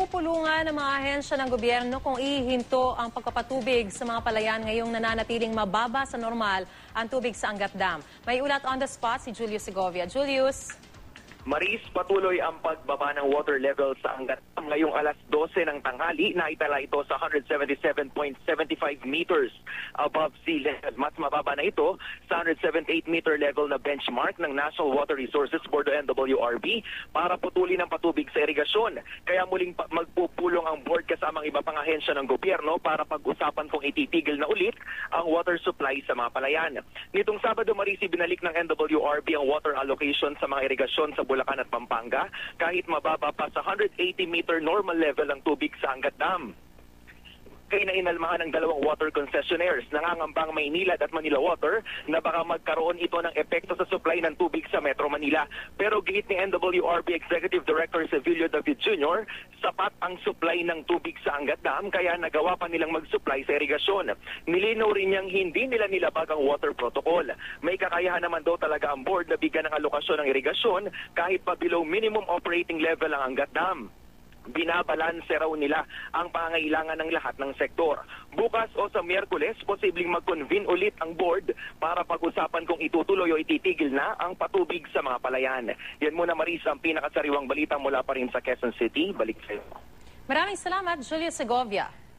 Pagpupulungan ng mga ahensya ng gobyerno kung ihinto ang pagpapatubig sa mga palayan ngayong nananatiling mababa sa normal ang tubig sa Angat Dam. May ulat on the spot si Julius Segovia. Julius. Maris, patuloy ang pagbaba ng water level sa Angat Dam ngayong alas 12 ng tanghali. Naitala ito sa 177.75 meters above sea level. Mas mababa na ito sa 178-meter level na benchmark ng National Water Resources Board o NWRB para putulin ang patubig sa irigasyon. Kaya muling magpupulong ang board kasama ang iba pang ahensya ng gobyerno para pag-usapan kung ititigil na ulit ang water supply sa mga palayan. Nitong Sabado, Maris, binalik ng NWRB ang water allocation sa mga irigasyon sa Bulacan at Pampanga kahit mababa pa sa 180-meter normal level ang tubig sa Angat Dam. Kaya nainalmahan ng dalawang water concessionaires, nangangambang Maynilad at Manila Water na baka magkaroon ito ng epekto sa supply ng tubig sa Metro Manila. Pero gihit ni NWRB Executive Director Sevilio David Jr., sapat ang supply ng tubig sa Angat Dam kaya nagawa pa nilang mag-supply sa irigasyon. Nilinaw rin niyang hindi nila nilabag ang water protocol. May kakayahan naman daw talaga ang board na bigyan ng alokasyon ng irigasyon kahit pa below minimum operating level ang Angat Dam. Binabalanse raw nila ang pangangailangan ng lahat ng sektor. Bukas o sa Miyerkules, posibleng mag-convene ulit ang board para pag-usapan kung itutuloy o ititigil na ang patubig sa mga palayan. Yan muna, Maris, ang pinakasariwang balita mula pa rin sa Quezon City. Balik sa iyo. Maraming salamat, Julius Segovia.